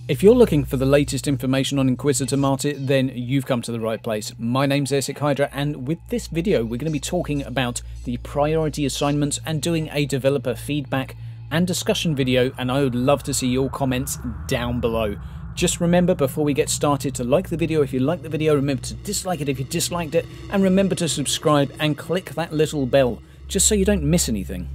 If you're looking for the latest information on Inquisitor Martyr, then you've come to the right place. My name's Airsick Hydra, and with this video we're going to be talking about the priority assignments and doing a developer feedback and discussion video, and I would love to see your comments down below. Just remember, before we get started, to like the video if you like the video, remember to dislike it if you disliked it, and remember to subscribe and click that little bell, just so you don't miss anything.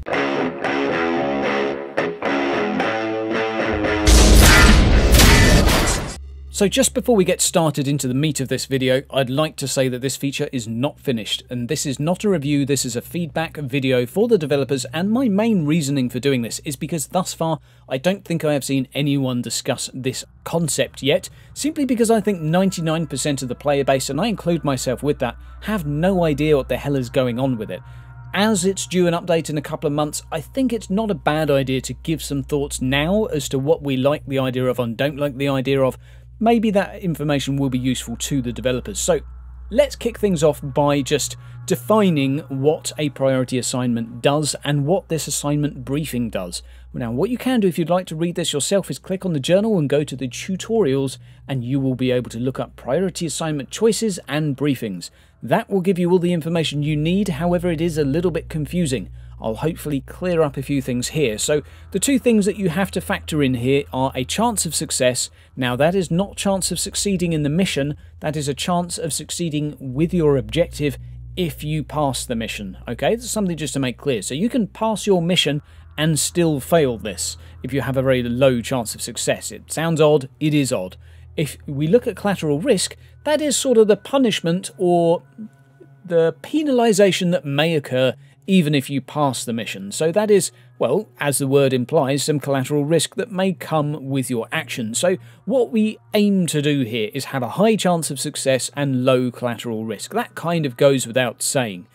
So just before we get started into the meat of this video, I'd like to say that this feature is not finished, and this is not a review, this is a feedback video for the developers, and my main reasoning for doing this is because thus far I don't think I have seen anyone discuss this concept yet, simply because I think 99% of the player base, and I include myself with that, have no idea what the hell is going on with it. As it's due an update in a couple of months, I think it's not a bad idea to give some thoughts now as to what we like the idea of and don't like the idea of. Maybe that information will be useful to the developers. So let's kick things off by just defining what a priority assignment does and what this assignment briefing does. Now, what you can do if you'd like to read this yourself is click on the journal and go to the tutorials, and you will be able to look up priority assignment choices and briefings. That will give you all the information you need, however it is a little bit confusing. I'll hopefully clear up a few things here. So the two things that you have to factor in here are a chance of success. Now that is not chance of succeeding in the mission, that is a chance of succeeding with your objective if you pass the mission. Okay, that's something just to make clear. So you can pass your mission and still fail this if you have a very low chance of success. It sounds odd, it is odd. If we look at collateral risk, that is sort of the punishment or the penalisation that may occur even if you pass the mission. So that is, well, as the word implies, some collateral risk that may come with your action. So what we aim to do here is have a high chance of success and low collateral risk. That kind of goes without saying.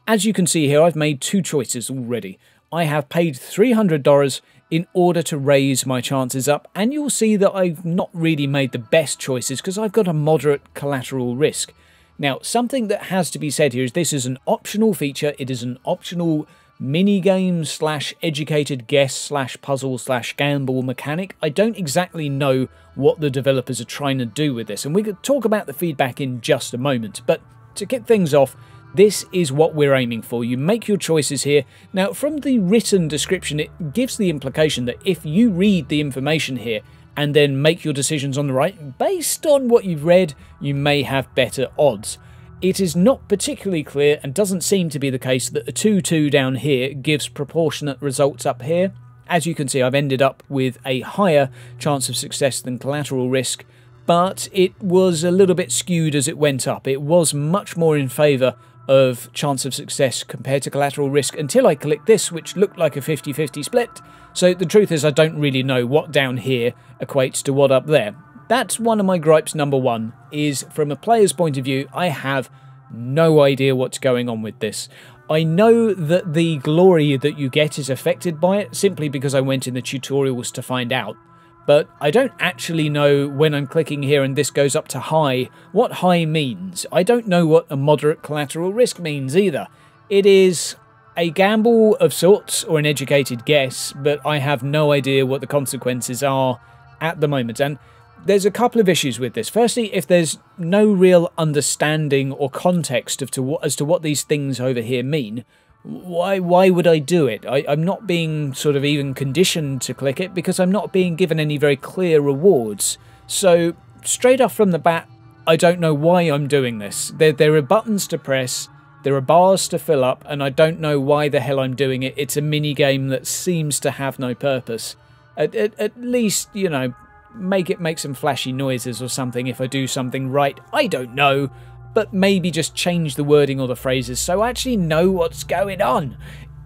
As you can see here, I've made two choices already. I have paid $300 in order to raise my chances up, and you'll see that I've not really made the best choices because I've got a moderate collateral risk. Now, something that has to be said here is this is an optional feature. It is an optional minigame slash educated guess slash puzzle slash gamble mechanic. I don't exactly know what the developers are trying to do with this, and we could talk about the feedback in just a moment. But to kick things off, this is what we're aiming for. You make your choices here. Now, from the written description, it gives the implication that if you read the information here and then make your decisions on the right, based on what you've read, you may have better odds. It is not particularly clear, and doesn't seem to be the case, that the 2-2 down here gives proportionate results up here. As you can see, I've ended up with a higher chance of success than collateral risk, but it was a little bit skewed as it went up. It was much more in favour of chance of success compared to collateral risk until I clicked this, which looked like a 50-50 split. So the truth is I don't really know what down here equates to what up there. That's one of my gripes. Number one is, from a player's point of view, I have no idea what's going on with this. I know that the glory that you get is affected by it simply because I went in the tutorials to find out. But I don't actually know when I'm clicking here and this goes up to high, what high means. I don't know what a moderate collateral risk means either. It is a gamble of sorts, or an educated guess, but I have no idea what the consequences are at the moment. And there's a couple of issues with this. Firstly, if there's no real understanding or context as to what these things over here mean, why would I do it? I'm not being sort of even conditioned to click it because I'm not being given any very clear rewards. So straight off from the bat, I don't know why I'm doing this. There are buttons to press, there are bars to fill up, and I don't know why the hell I'm doing it. It's a mini game that seems to have no purpose. At least, you know, make some flashy noises or something if I do something right. I don't know. But maybe just change the wording or the phrases so I actually know what's going on.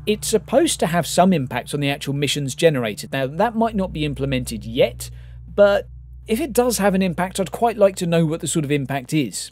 It's supposed to have some impact on the actual missions generated. Now, that might not be implemented yet, but if it does have an impact, I'd quite like to know what the sort of impact is.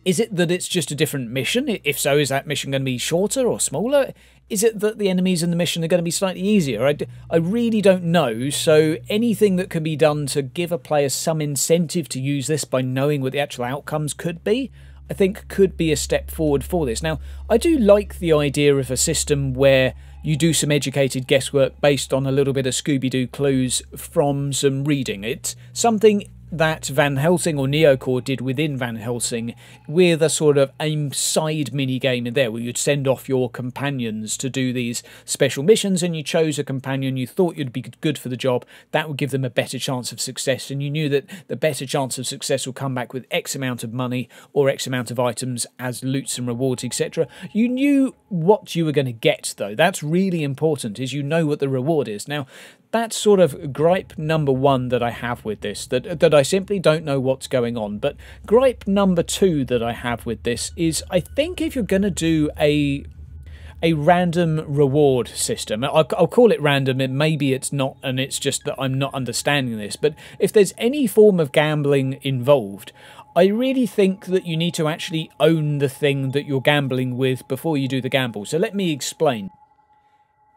Is it that it's just a different mission? If so, is that mission going to be shorter or smaller? Is it that the enemies in the mission are going to be slightly easier? I really don't know, so anything that can be done to give a player some incentive to use this by knowing what the actual outcomes could be, I think could be a step forward for this. Now, I do like the idea of a system where you do some educated guesswork based on a little bit of Scooby-Doo clues from some reading. It's something that Van Helsing or Neocore did within Van Helsing, with a sort of a side mini-game in there where you'd send off your companions to do these special missions, and you chose a companion you thought you'd be good for the job. That would give them a better chance of success, and you knew that the better chance of success will come back with X amount of money or X amount of items as loots and rewards, etc. You knew what you were going to get, though. That's really important, is you know what the reward is. Now, that's sort of gripe number one that I have with this, that I simply don't know what's going on. But gripe number two that I have with this is, I think if you're going to do a random reward system, I'll call it random, maybe it's not, and it's just that I'm not understanding this, but if there's any form of gambling involved, I really think that you need to actually own the thing that you're gambling with before you do the gamble. So let me explain.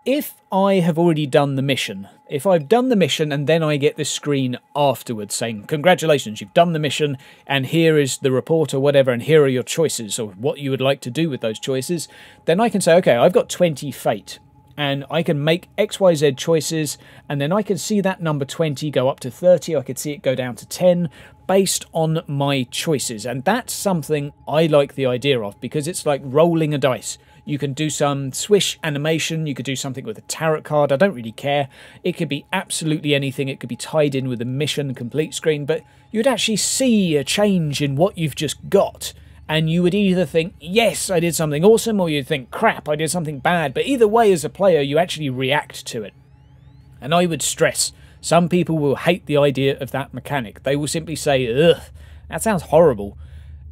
If I have already done the mission, if I've done the mission and then I get this screen afterwards saying, congratulations, you've done the mission, and here is the report or whatever, and here are your choices or what you would like to do with those choices, then I can say, okay, I've got 20 fate, and I can make XYZ choices, and then I can see that number 20 go up to 30, I could see it go down to 10, based on my choices. And that's something I like the idea of, because it's like rolling a dice. You can do some swish animation, you could do something with a tarot card, I don't really care. It could be absolutely anything, it could be tied in with a mission complete screen, but you'd actually see a change in what you've just got. And you would either think, yes, I did something awesome, or you'd think, crap, I did something bad. But either way, as a player, you actually react to it. And I would stress, some people will hate the idea of that mechanic. They will simply say, ugh, that sounds horrible.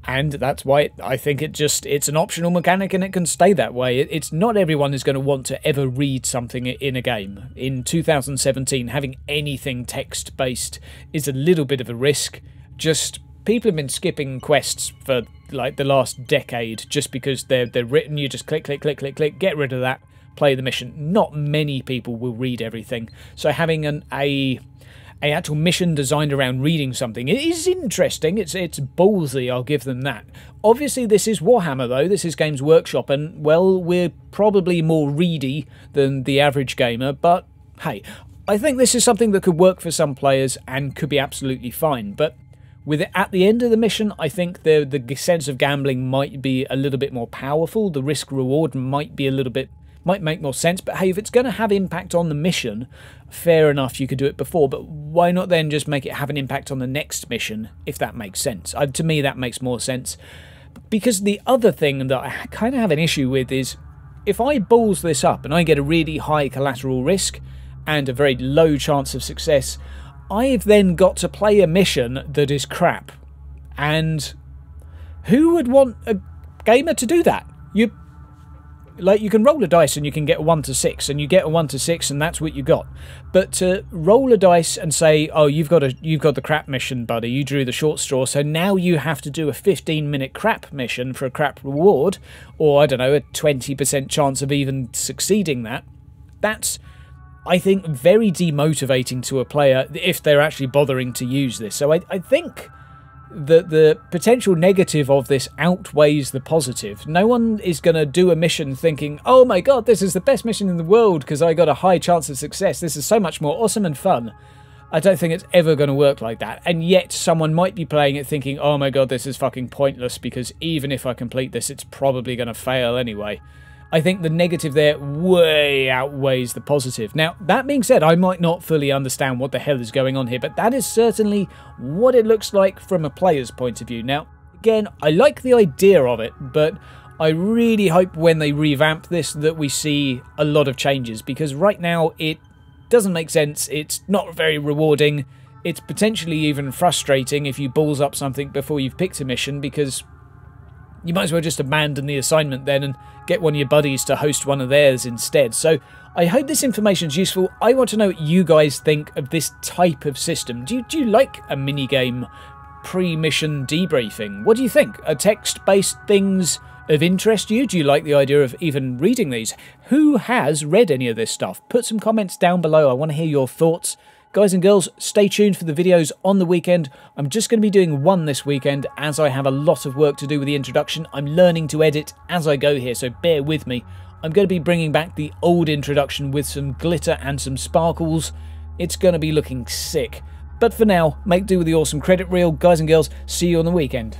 And that's why I think it's an optional mechanic, and it can stay that way. It's not everyone is going to want to ever read something in a game. In 2017, having anything text-based is a little bit of a risk. Just people have been skipping quests for like the last decade just because they're written. You just click, click, click, click, click, get rid of that, play the mission. Not many people will read everything. So having an actual mission designed around reading something, it is interesting. It's ballsy, I'll give them that. Obviously, this is Warhammer, though. This is Games Workshop, and, well, we're probably more ready than the average gamer, but, hey, I think this is something that could work for some players and could be absolutely fine, but with it at the end of the mission, I think the sense of gambling might be a little bit more powerful. The risk-reward might make more sense, but hey, if it's going to have impact on the mission, fair enough, you could do it before, but why not then just make it have an impact on the next mission, if that makes sense? To me, that makes more sense. Because the other thing that I kind of have an issue with is, if I balls this up and I get a really high collateral risk and a very low chance of success, I've then got to play a mission that is crap. And who would want a gamer to do that? You can roll a dice and you can get a 1 to 6, and you get a 1 to 6 and that's what you got. But to roll a dice and say, oh, you've got the crap mission, buddy, you drew the short straw, so now you have to do a 15-minute crap mission for a crap reward, or, I don't know, a 20% chance of even succeeding that's, I think, very demotivating to a player if they're actually bothering to use this. So I think the potential negative of this outweighs the positive. No one is going to do a mission thinking, oh my god, this is the best mission in the world because I got a high chance of success. This is so much more awesome and fun. I don't think it's ever going to work like that. And yet someone might be playing it thinking, oh my god, this is fucking pointless because even if I complete this, it's probably going to fail anyway. I think the negative there way outweighs the positive. Now, that being said, I might not fully understand what the hell is going on here, but that is certainly what it looks like from a player's point of view. Now, again, I like the idea of it, but I really hope when they revamp this that we see a lot of changes, because right now it doesn't make sense, it's not very rewarding, it's potentially even frustrating if you balls up something before you've picked a mission, because you might as well just abandon the assignment then and get one of your buddies to host one of theirs instead. So I hope this information is useful. I want to know what you guys think of this type of system. Do you like a minigame pre-mission debriefing? What do you think? Are text-based things of interest to you? Do you like the idea of even reading these? Who has read any of this stuff? Put some comments down below. I want to hear your thoughts. Guys and girls, stay tuned for the videos on the weekend. I'm just going to be doing one this weekend as I have a lot of work to do with the introduction. I'm learning to edit as I go here, so bear with me. I'm going to be bringing back the old introduction with some glitter and some sparkles. It's going to be looking sick. But for now, make do with the awesome credit reel. Guys and girls, see you on the weekend.